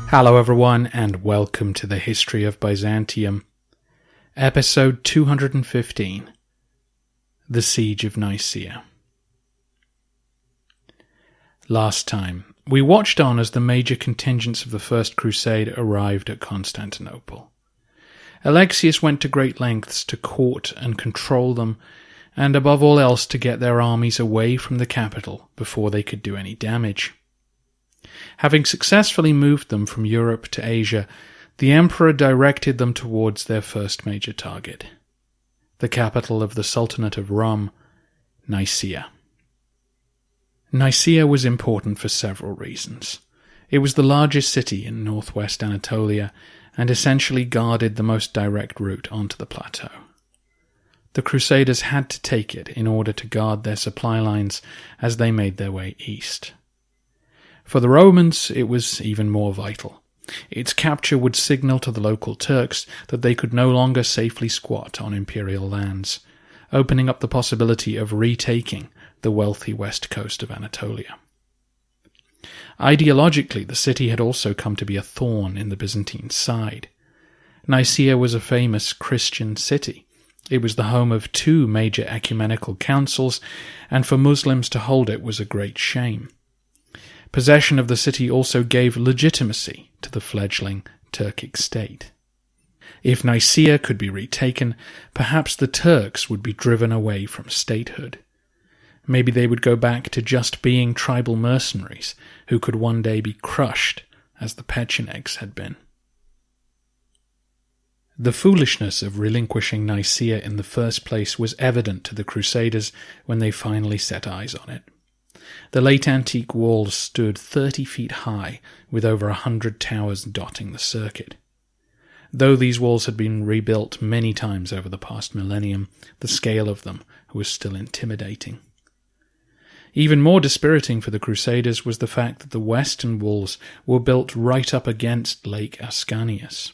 Hello everyone, and welcome to the History of Byzantium, episode 215, The Siege of Nicaea. Last time, we watched on as the major contingents of the First Crusade arrived at Constantinople. Alexios went to great lengths to court and control them, and above all else to get their armies away from the capital before they could do any damage. Having successfully moved them from Europe to Asia, the emperor directed them towards their first major target, the capital of the Sultanate of Rum, Nicaea. Nicaea was important for several reasons. It was the largest city in northwest Anatolia and essentially guarded the most direct route onto the plateau. The Crusaders had to take it in order to guard their supply lines as they made their way east. For the Romans, it was even more vital. Its capture would signal to the local Turks that they could no longer safely squat on imperial lands, opening up the possibility of retaking the wealthy west coast of Anatolia. Ideologically, the city had also come to be a thorn in the Byzantine side. Nicaea was a famous Christian city. It was the home of two major ecumenical councils, and for Muslims to hold it was a great shame. Possession of the city also gave legitimacy to the fledgling Turkic state. If Nicaea could be retaken, perhaps the Turks would be driven away from statehood. Maybe they would go back to just being tribal mercenaries who could one day be crushed as the Pechenegs had been. The foolishness of relinquishing Nicaea in the first place was evident to the Crusaders when they finally set eyes on it. The late antique walls stood 30 feet high, with over 100 towers dotting the circuit. Though these walls had been rebuilt many times over the past millennium, the scale of them was still intimidating. Even more dispiriting for the Crusaders was the fact that the western walls were built right up against Lake Ascanius.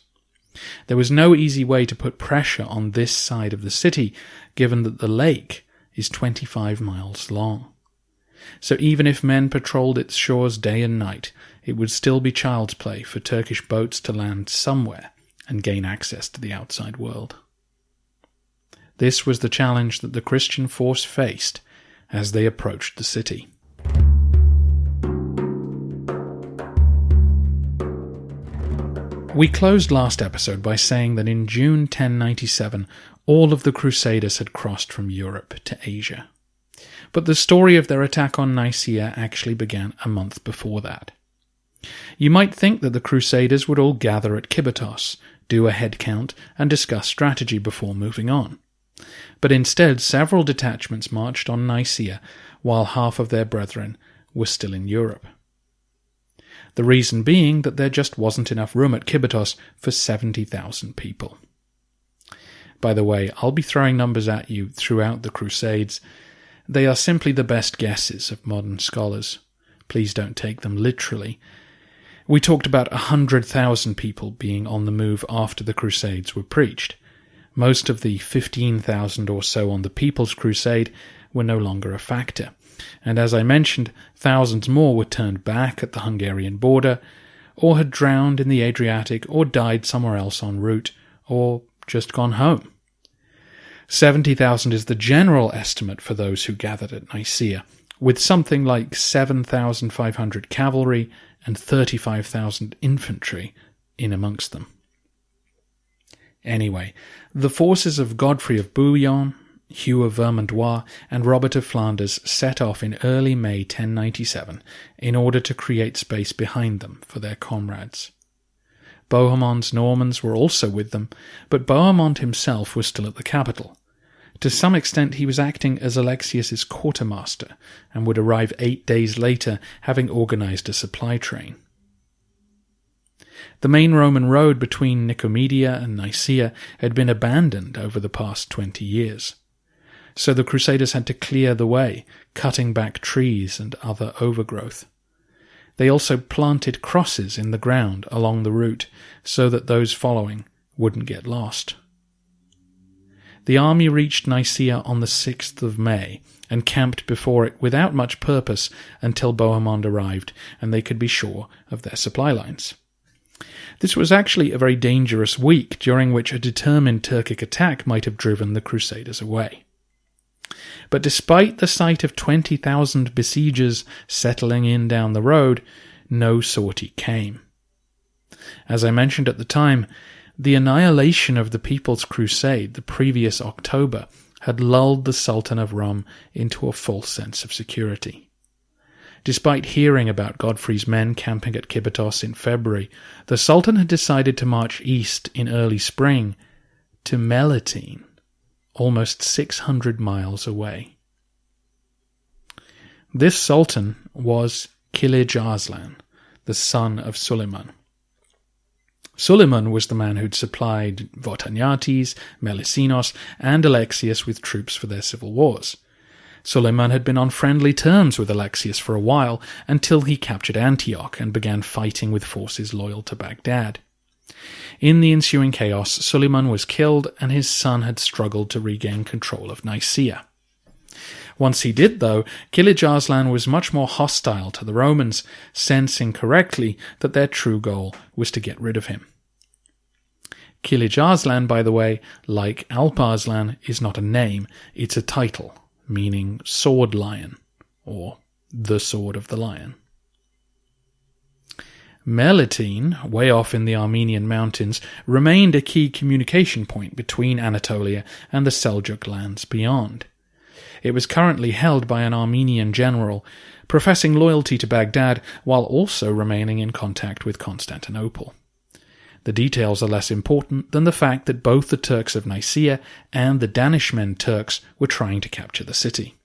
There was no easy way to put pressure on this side of the city, given that the lake is 25 miles long. So even if men patrolled its shores day and night, it would still be child's play for Turkish boats to land somewhere and gain access to the outside world. This was the challenge that the Christian force faced as they approached the city. We closed last episode by saying that in June 1097, all of the Crusaders had crossed from Europe to Asia. But the story of their attack on Nicaea actually began a month before that. You might think that the Crusaders would all gather at Kibitos, do a head count, and discuss strategy before moving on. But instead, several detachments marched on Nicaea, while half of their brethren were still in Europe. The reason being that there just wasn't enough room at Kibitos for 70,000 people. By the way, I'll be throwing numbers at you throughout the Crusades. They are simply the best guesses of modern scholars. Please don't take them literally. We talked about 100,000 people being on the move after the Crusades were preached. Most of the 15,000 or so on the People's Crusade were no longer a factor. And as I mentioned, thousands more were turned back at the Hungarian border, or had drowned in the Adriatic, or died somewhere else en route, or just gone home. 70,000 is the general estimate for those who gathered at Nicaea, with something like 7,500 cavalry and 35,000 infantry in amongst them. Anyway, the forces of Godfrey of Bouillon, Hugh of Vermandois, and Robert of Flanders set off in early May 1097 in order to create space behind them for their comrades. Bohemond's Normans were also with them, but Bohemond himself was still at the capital. To some extent he was acting as Alexios' quartermaster, and would arrive 8 days later having organized a supply train. The main Roman road between Nicomedia and Nicaea had been abandoned over the past 20 years. So the Crusaders had to clear the way, cutting back trees and other overgrowth. They also planted crosses in the ground along the route so that those following wouldn't get lost. the army reached Nicaea on the 6th of May and camped before it without much purpose until Bohemond arrived and they could be sure of their supply lines. This was actually a very dangerous week, during which a determined Turkic attack might have driven the Crusaders away. But despite the sight of 20,000 besiegers settling in down the road, no sortie came. As I mentioned at the time, the annihilation of the People's Crusade the previous October had lulled the Sultan of Rum into a false sense of security. Despite hearing about Godfrey's men camping at Kibitos in February, the Sultan had decided to march east in early spring to Melitene, almost 600 miles away. This Sultan was Kilij Arslan, the son of Suleiman. Suleiman was the man who'd supplied Votaniates, Melisinos, and Alexios with troops for their civil wars. Suleiman had been on friendly terms with Alexios for a while until he captured Antioch and began fighting with forces loyal to Baghdad. In the ensuing chaos, Suleiman was killed and his son had struggled to regain control of Nicaea. Once he did, though, Kilij Arslan was much more hostile to the Romans, sensing correctly that their true goal was to get rid of him. Kilij Arslan, by the way, like Alp Arslan, is not a name, it's a title, meaning sword lion, or the sword of the lion. Melitene, way off in the Armenian mountains, remained a key communication point between Anatolia and the Seljuk lands beyond. It was currently held by an Armenian general, professing loyalty to Baghdad while also remaining in contact with Constantinople. The details are less important than the fact that both the Turks of Nicaea and the Danishmen Turks were trying to capture the city.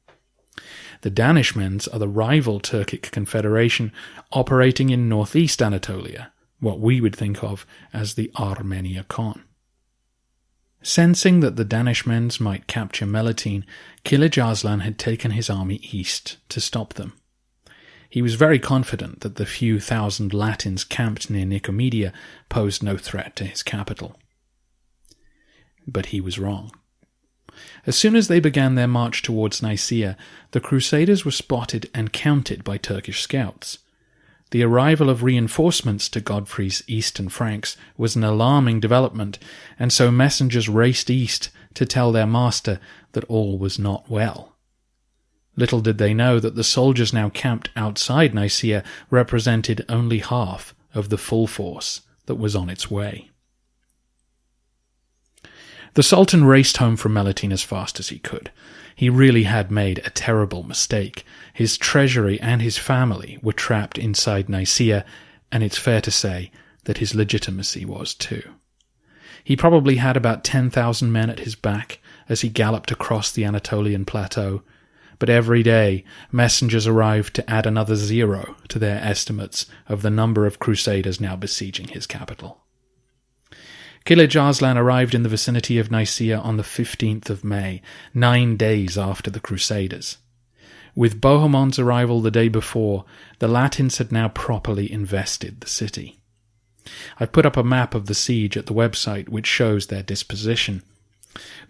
The Danishmends are the rival Turkic confederation operating in northeast Anatolia, what we would think of as the Armenia Khan. Sensing that the Danishmends might capture Melitene, Kilij Arslan had taken his army east to stop them. He was very confident that the few thousand Latins camped near Nicomedia posed no threat to his capital. But he was wrong. As soon as they began their march towards Nicaea, the Crusaders were spotted and counted by Turkish scouts. The arrival of reinforcements to Godfrey's eastern Franks was an alarming development, and so messengers raced east to tell their master that all was not well. Little did they know that the soldiers now camped outside Nicaea represented only half of the full force that was on its way. The Sultan raced home from Melitene as fast as he could. He really had made a terrible mistake. His treasury and his family were trapped inside Nicaea, and it's fair to say that his legitimacy was too. He probably had about 10,000 men at his back as he galloped across the Anatolian plateau, but every day messengers arrived to add another 0 to their estimates of the number of Crusaders now besieging his capital. Kilij Arslan arrived in the vicinity of Nicaea on the 15th of May, 9 days after the Crusaders. With Bohemond's arrival the day before, the Latins had now properly invested the city. I've put up a map of the siege at the website which shows their disposition.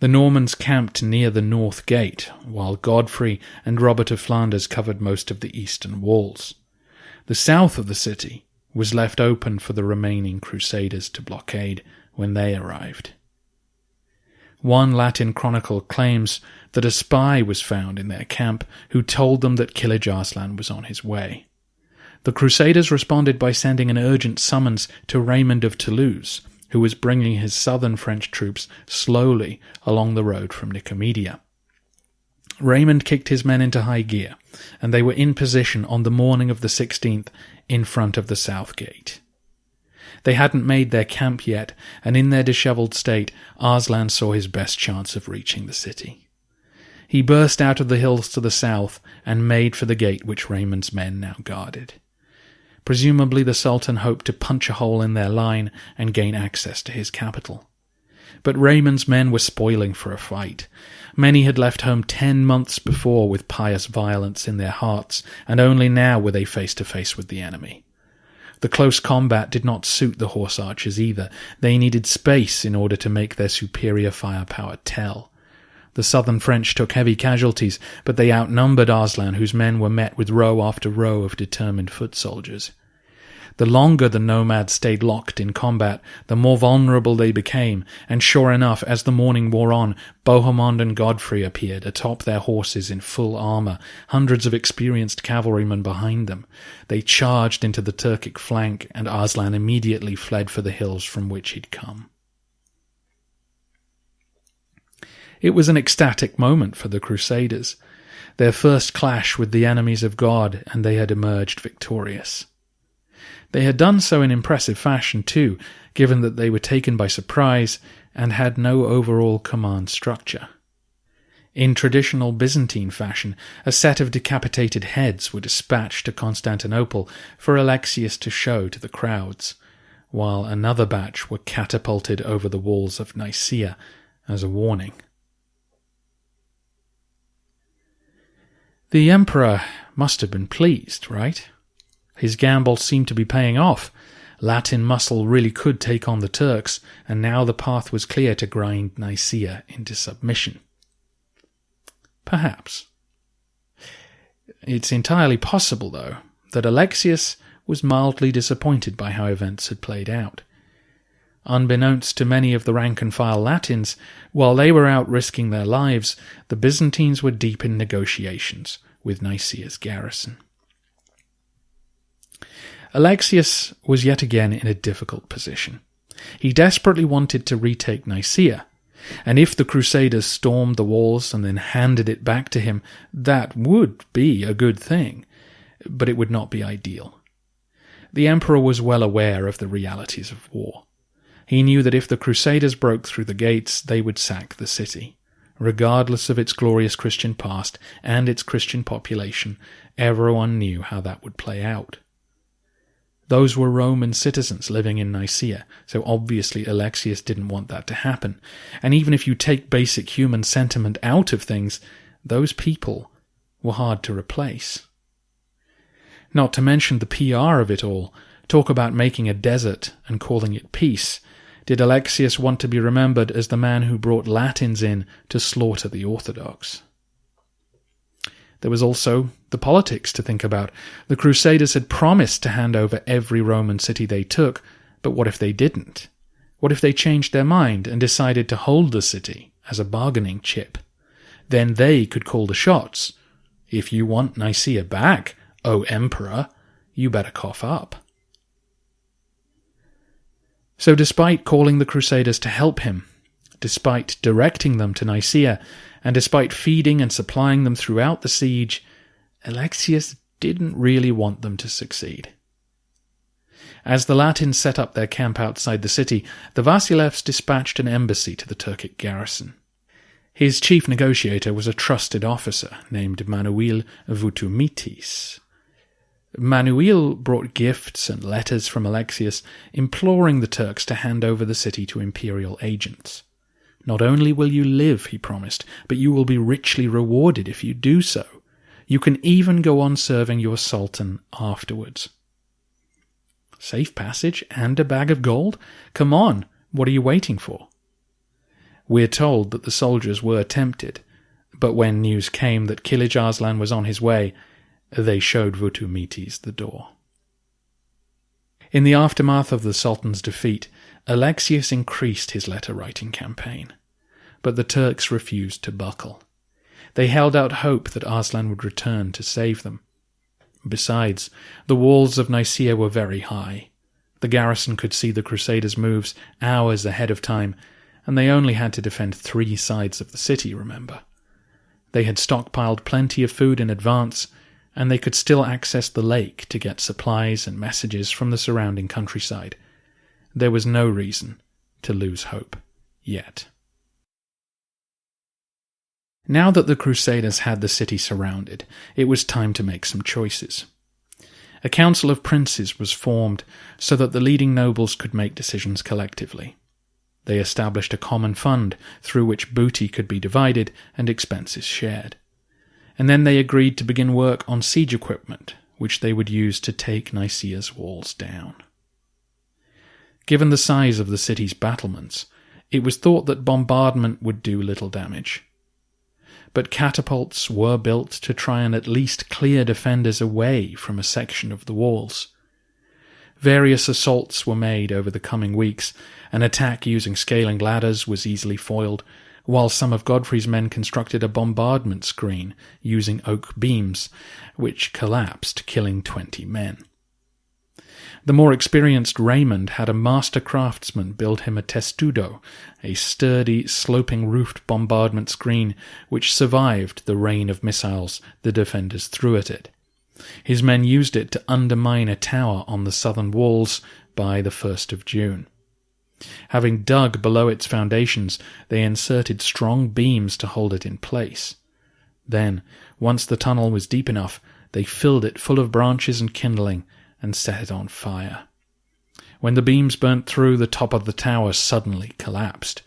The Normans camped near the north gate, while Godfrey and Robert of Flanders covered most of the eastern walls. The south of the city was left open for the remaining Crusaders to blockade when they arrived. One Latin chronicle claims that a spy was found in their camp who told them that Kilij Arslan was on his way. The Crusaders responded by sending an urgent summons to Raymond of Toulouse, who was bringing his southern French troops slowly along the road from Nicomedia. Raymond kicked his men into high gear, and they were in position on the morning of the 16th in front of the south gate. They hadn't made their camp yet, and in their dishevelled state, Arslan saw his best chance of reaching the city. He burst out of the hills to the south and made for the gate which Raymond's men now guarded. Presumably the Sultan hoped to punch a hole in their line and gain access to his capital. But Raymond's men were spoiling for a fight. Many had left home 10 months before with pious violence in their hearts, and only now were they face to face with the enemy. The close combat did not suit the horse archers either. They needed space in order to make their superior firepower tell. The southern French took heavy casualties, but they outnumbered Arslan, whose men were met with row after row of determined foot soldiers. The longer the nomads stayed locked in combat, the more vulnerable they became, and sure enough, as the morning wore on, Bohemond and Godfrey appeared atop their horses in full armour, hundreds of experienced cavalrymen behind them. They charged into the Turkic flank, and Arslan immediately fled for the hills from which he'd come. It was an ecstatic moment for the Crusaders, their first clash with the enemies of God, and they had emerged victorious. They had done so in impressive fashion too, given that they were taken by surprise and had no overall command structure. In traditional Byzantine fashion, a set of decapitated heads were dispatched to Constantinople for Alexios to show to the crowds, while another batch were catapulted over the walls of Nicaea as a warning. The emperor must have been pleased, right? His gamble seemed to be paying off. Latin muscle really could take on the Turks, and now the path was clear to grind Nicaea into submission. Perhaps. It's entirely possible, though, that Alexios was mildly disappointed by how events had played out. Unbeknownst to many of the rank-and-file Latins, while they were out risking their lives, the Byzantines were deep in negotiations with Nicaea's garrison. Alexios was yet again in a difficult position. He desperately wanted to retake Nicaea, and if the Crusaders stormed the walls and then handed it back to him, that would be a good thing, but it would not be ideal. The emperor was well aware of the realities of war. He knew that if the Crusaders broke through the gates, they would sack the city. Regardless of its glorious Christian past and its Christian population, everyone knew how that would play out. Those were Roman citizens living in Nicaea, so obviously Alexios didn't want that to happen. And even if you take basic human sentiment out of things, those people were hard to replace. Not to mention the PR of it all. Talk about making a desert and calling it peace. Did Alexios want to be remembered as the man who brought Latins in to slaughter the Orthodox? There was also the politics to think about. The Crusaders had promised to hand over every Roman city they took, but what if they didn't? What if they changed their mind and decided to hold the city as a bargaining chip? Then they could call the shots. If you want Nicaea back, O Emperor, you better cough up. So despite calling the Crusaders to help him, despite directing them to Nicaea, and despite feeding and supplying them throughout the siege, Alexios didn't really want them to succeed. As the Latins set up their camp outside the city, the Vasilevs dispatched an embassy to the Turkic garrison. His chief negotiator was a trusted officer named Manuel Vutumitis. Manuel brought gifts and letters from Alexios, imploring the Turks to hand over the city to imperial agents. Not only will you live, he promised, but you will be richly rewarded if you do so. You can even go on serving your sultan afterwards. Safe passage and a bag of gold? Come on, what are you waiting for? We're told that the soldiers were tempted, but when news came that Kilij Arslan was on his way, they showed Vutumitis the door. In the aftermath of the Sultan's defeat, Alexios increased his letter-writing campaign, but the Turks refused to buckle. They held out hope that Arslan would return to save them. Besides, the walls of Nicaea were very high. The garrison could see the Crusaders' moves hours ahead of time, and they only had to defend 3 sides of the city, remember. They had stockpiled plenty of food in advance, and they could still access the lake to get supplies and messages from the surrounding countryside. There was no reason to lose hope yet. Now that the Crusaders had the city surrounded, it was time to make some choices. A council of princes was formed so that the leading nobles could make decisions collectively. They established a common fund through which booty could be divided and expenses shared. And then they agreed to begin work on siege equipment, which they would use to take Nicaea's walls down. Given the size of the city's battlements, it was thought that bombardment would do little damage. but catapults were built to try and at least clear defenders away from a section of the walls. Various assaults were made over the coming weeks. An attack using scaling ladders was easily foiled, while some of Godfrey's men constructed a bombardment screen using oak beams, which collapsed, killing 20 men. The more experienced Raymond had a master craftsman build him a testudo, a sturdy, sloping-roofed bombardment screen which survived the rain of missiles the defenders threw at it. His men used it to undermine a tower on the southern walls by the 1st of June. Having dug below its foundations, they inserted strong beams to hold it in place. Then, once the tunnel was deep enough, they filled it full of branches and kindling and set it on fire. When the beams burnt through, the top of the tower suddenly collapsed.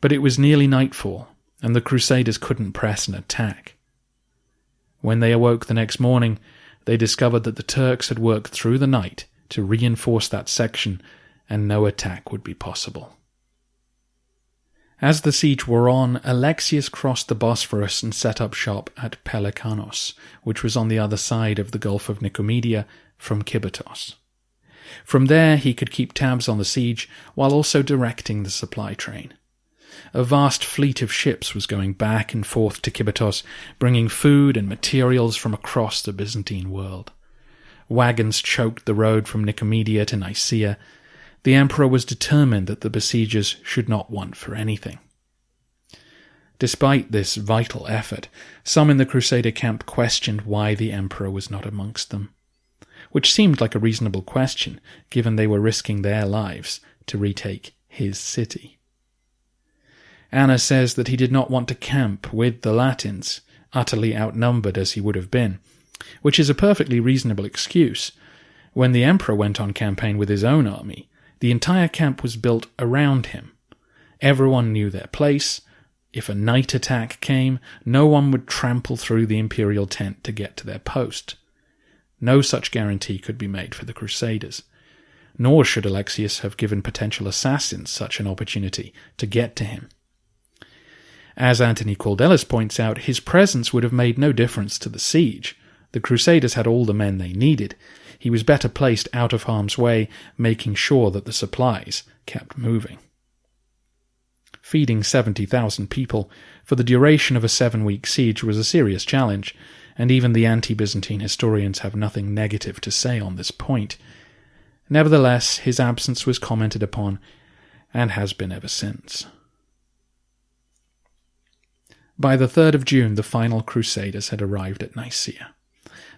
But it was nearly nightfall, and the Crusaders couldn't press an attack. When they awoke the next morning, they discovered that the Turks had worked through the night to reinforce that section, and no attack would be possible. As the siege wore on, Alexios crossed the Bosphorus and set up shop at Pelikanos, which was on the other side of the Gulf of Nicomedia from Kibetos. From there he could keep tabs on the siege while also directing the supply train. A vast fleet of ships was going back and forth to Kibetos, bringing food and materials from across the Byzantine world. Wagons choked the road from Nicomedia to Nicaea. The emperor was determined that the besiegers should not want for anything. Despite this vital effort, some in the Crusader camp questioned why the emperor was not amongst them, which seemed like a reasonable question, given they were risking their lives to retake his city. Anna says that he did not want to camp with the Latins, utterly outnumbered as he would have been, which is a perfectly reasonable excuse. When the emperor went on campaign with his own army, the entire camp was built around him. Everyone knew their place. If a night attack came, no one would trample through the imperial tent to get to their post. No such guarantee could be made for the Crusaders, nor should Alexios have given potential assassins such an opportunity to get to him. As Anthony Cordelis points out, his presence would have made no difference to the siege. The Crusaders had all the men they needed. He was better placed out of harm's way, making sure that the supplies kept moving. Feeding 70,000 people for the duration of a 7-week siege was a serious challenge, and even the anti-Byzantine historians have nothing negative to say on this point. Nevertheless, his absence was commented upon, and has been ever since. By the 3rd of June, the final Crusaders had arrived at Nicaea.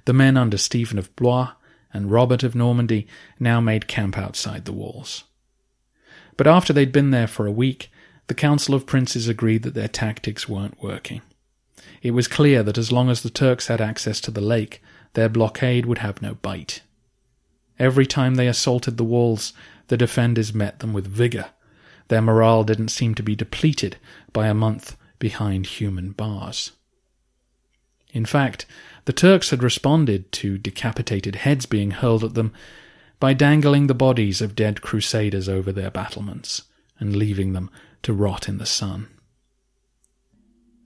The men under Stephen of Blois and Robert of Normandy now made camp outside the walls. But after they'd been there for a week, the Council of Princes agreed that their tactics weren't working. It was clear that as long as the Turks had access to the lake, their blockade would have no bite. Every time they assaulted the walls, the defenders met them with vigour. Their morale didn't seem to be depleted by a month behind human bars. In fact, the Turks had responded to decapitated heads being hurled at them by dangling the bodies of dead Crusaders over their battlements and leaving them to rot in the sun.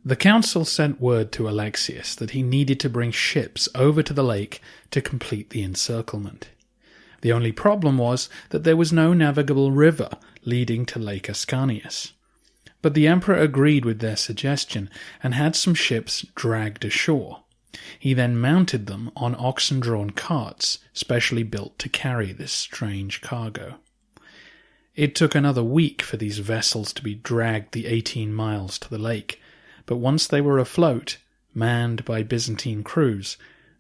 The council sent word to Alexios that he needed to bring ships over to the lake to complete the encirclement. The only problem was that there was no navigable river leading to Lake Ascanius. But the emperor agreed with their suggestion and had some ships dragged ashore. He then mounted them on oxen-drawn carts, specially built to carry this strange cargo. It took another week for these vessels to be dragged the 18 miles to the lake, but once they were afloat, manned by Byzantine crews,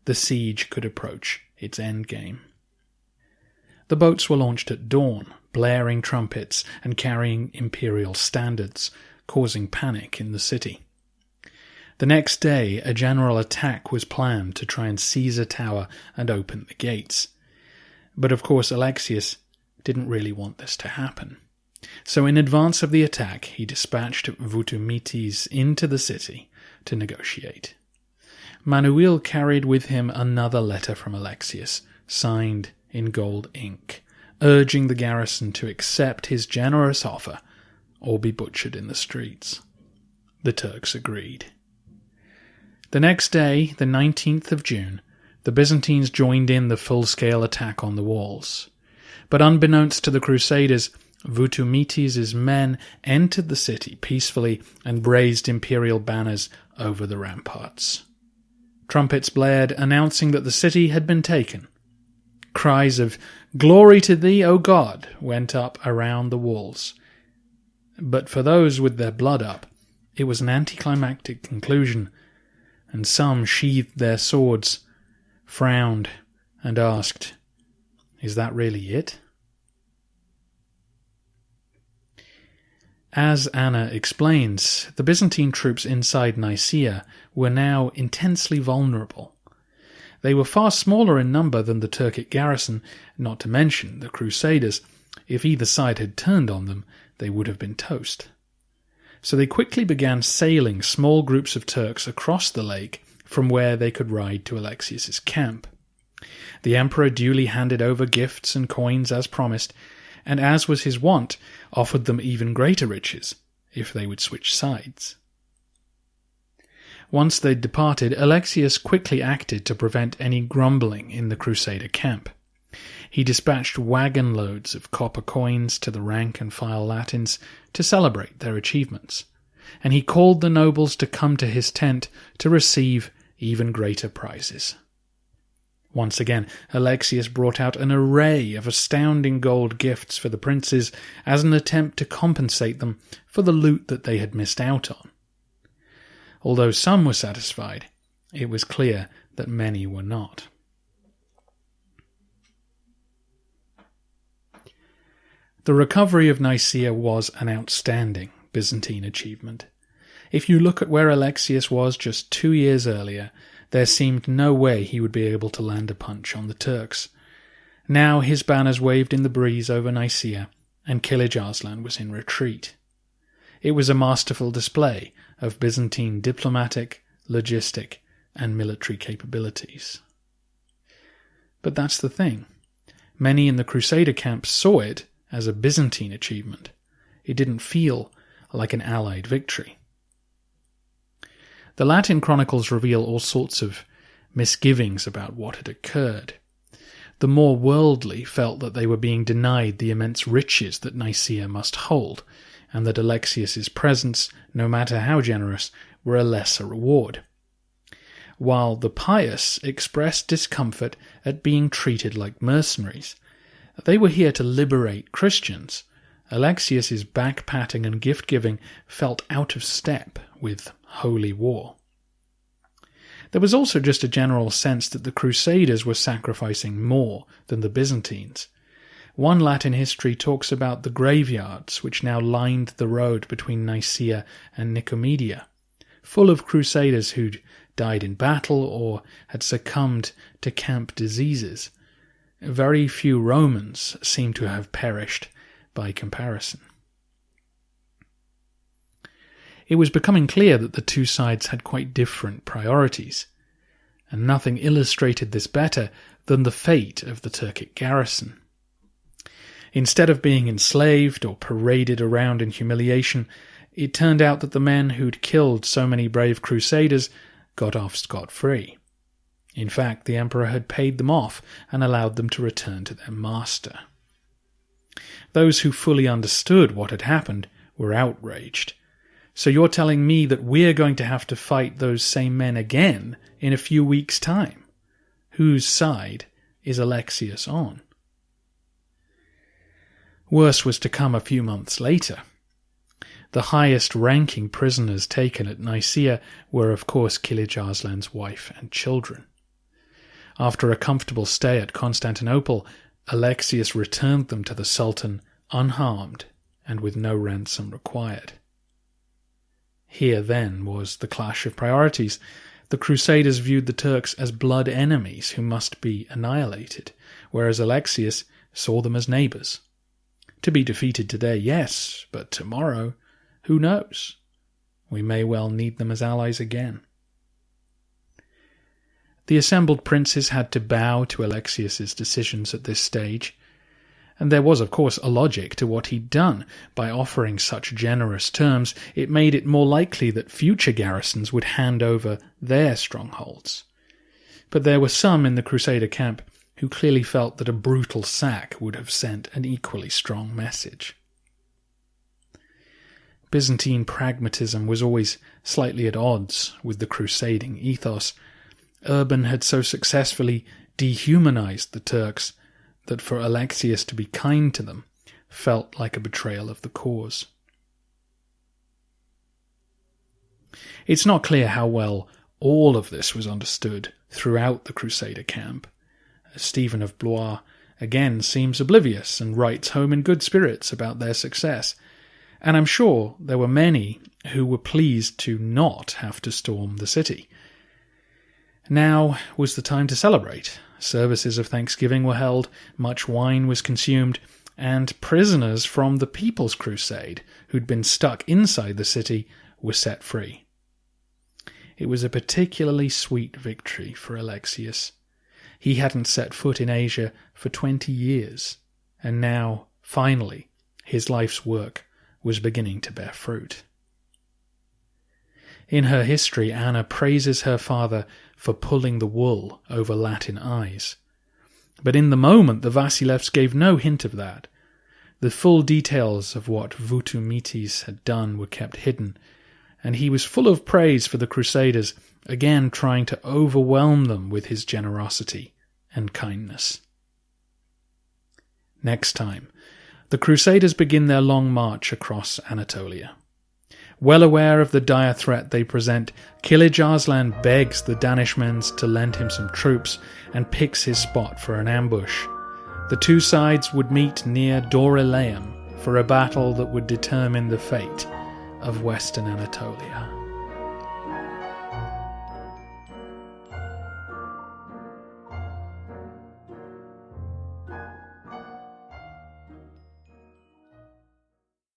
the siege could approach its endgame. The boats were launched at dawn, blaring trumpets and carrying imperial standards, causing panic in the city. The next day, a general attack was planned to try and seize a tower and open the gates. But of course Alexios didn't really want this to happen. So in advance of the attack, he dispatched Vutumites into the city to negotiate. Manuel carried with him another letter from Alexios, signed in gold ink, urging the garrison to accept his generous offer or be butchered in the streets. The Turks agreed. The next day, the 19th of June, the Byzantines joined in the full-scale attack on the walls. But unbeknownst to the Crusaders, Vutumites' men entered the city peacefully and raised imperial banners over the ramparts. Trumpets blared, announcing that the city had been taken. Cries of "Glory to thee, O God!" went up around the walls. But for those with their blood up, it was an anticlimactic conclusion, and some sheathed their swords, frowned, and asked, "Is that really it?" As Anna explains, the Byzantine troops inside Nicaea were now intensely vulnerable. They were far smaller in number than the Turkic garrison, not to mention the Crusaders. If either side had turned on them, they would have been toast. So they quickly began sailing small groups of Turks across the lake from where they could ride to Alexios' camp. The emperor duly handed over gifts and coins as promised, and as was his wont, offered them even greater riches if they would switch sides. Once they'd departed, Alexios quickly acted to prevent any grumbling in the Crusader camp. He dispatched wagon loads of copper coins to the rank-and-file Latins to celebrate their achievements, and he called the nobles to come to his tent to receive even greater prizes. Once again, Alexios brought out an array of astounding gold gifts for the princes as an attempt to compensate them for the loot that they had missed out on. Although some were satisfied, it was clear that many were not. The recovery of Nicaea was an outstanding Byzantine achievement. If you look at where Alexios was just 2 years earlier, there seemed no way he would be able to land a punch on the Turks. Now his banners waved in the breeze over Nicaea, and Kilij Arslan was in retreat. It was a masterful display of Byzantine diplomatic, logistic, and military capabilities. But that's the thing. Many in the Crusader camp saw it as a Byzantine achievement. It didn't feel like an Allied victory. The Latin chronicles reveal all sorts of misgivings about what had occurred. The more worldly felt that they were being denied the immense riches that Nicaea must hold, and that Alexios' presence, no matter how generous, were a lesser reward. While the pious expressed discomfort at being treated like mercenaries. They were here to liberate Christians. Alexios' back-patting and gift-giving felt out of step with holy war. There was also just a general sense that the Crusaders were sacrificing more than the Byzantines. One Latin history talks about the graveyards which now lined the road between Nicaea and Nicomedia, full of Crusaders who'd died in battle or had succumbed to camp diseases. Very few Romans seem to have perished by comparison. It was becoming clear that the two sides had quite different priorities, and nothing illustrated this better than the fate of the Turkic garrison. Instead of being enslaved or paraded around in humiliation, it turned out that the men who'd killed so many brave Crusaders got off scot-free. In fact, the emperor had paid them off and allowed them to return to their master. Those who fully understood what had happened were outraged. So you're telling me that we're going to have to fight those same men again in a few weeks' time? Whose side is Alexios on? Worse was to come a few months later. The highest-ranking prisoners taken at Nicaea were, of course, Kilij Arslan's wife and children. After a comfortable stay at Constantinople, Alexios returned them to the Sultan unharmed and with no ransom required. Here, then, was the clash of priorities. The Crusaders viewed the Turks as blood enemies who must be annihilated, whereas Alexios saw them as neighbours. To be defeated today, yes, but tomorrow, who knows? We may well need them as allies again. The assembled princes had to bow to Alexios' decisions at this stage. And there was, of course, a logic to what he'd done. By offering such generous terms, it made it more likely that future garrisons would hand over their strongholds. But there were some in the Crusader camp who clearly felt that a brutal sack would have sent an equally strong message. Byzantine pragmatism was always slightly at odds with the crusading ethos. Urban had so successfully dehumanized the Turks that for Alexios to be kind to them felt like a betrayal of the cause. It's not clear how well all of this was understood throughout the Crusader camp. Stephen of Blois again seems oblivious and writes home in good spirits about their success, and I'm sure there were many who were pleased to not have to storm the city. Now was the time to celebrate. Services of thanksgiving were held, much wine was consumed, and prisoners from the People's Crusade, who'd been stuck inside the city, were set free. It was a particularly sweet victory for Alexios. He hadn't set foot in Asia for 20 years, and now, finally, his life's work was beginning to bear fruit. In her history, Anna praises her father for pulling the wool over Latin eyes. But in the moment, the Vasilevs gave no hint of that. The full details of what Vutumitis had done were kept hidden, and he was full of praise for the Crusaders, again trying to overwhelm them with his generosity and kindness. Next time, the Crusaders begin their long march across Anatolia. Well aware of the dire threat they present, Kilij Arslan begs the Danishmends to lend him some troops and picks his spot for an ambush. The two sides would meet near Dorylaeum for a battle that would determine the fate of Western Anatolia.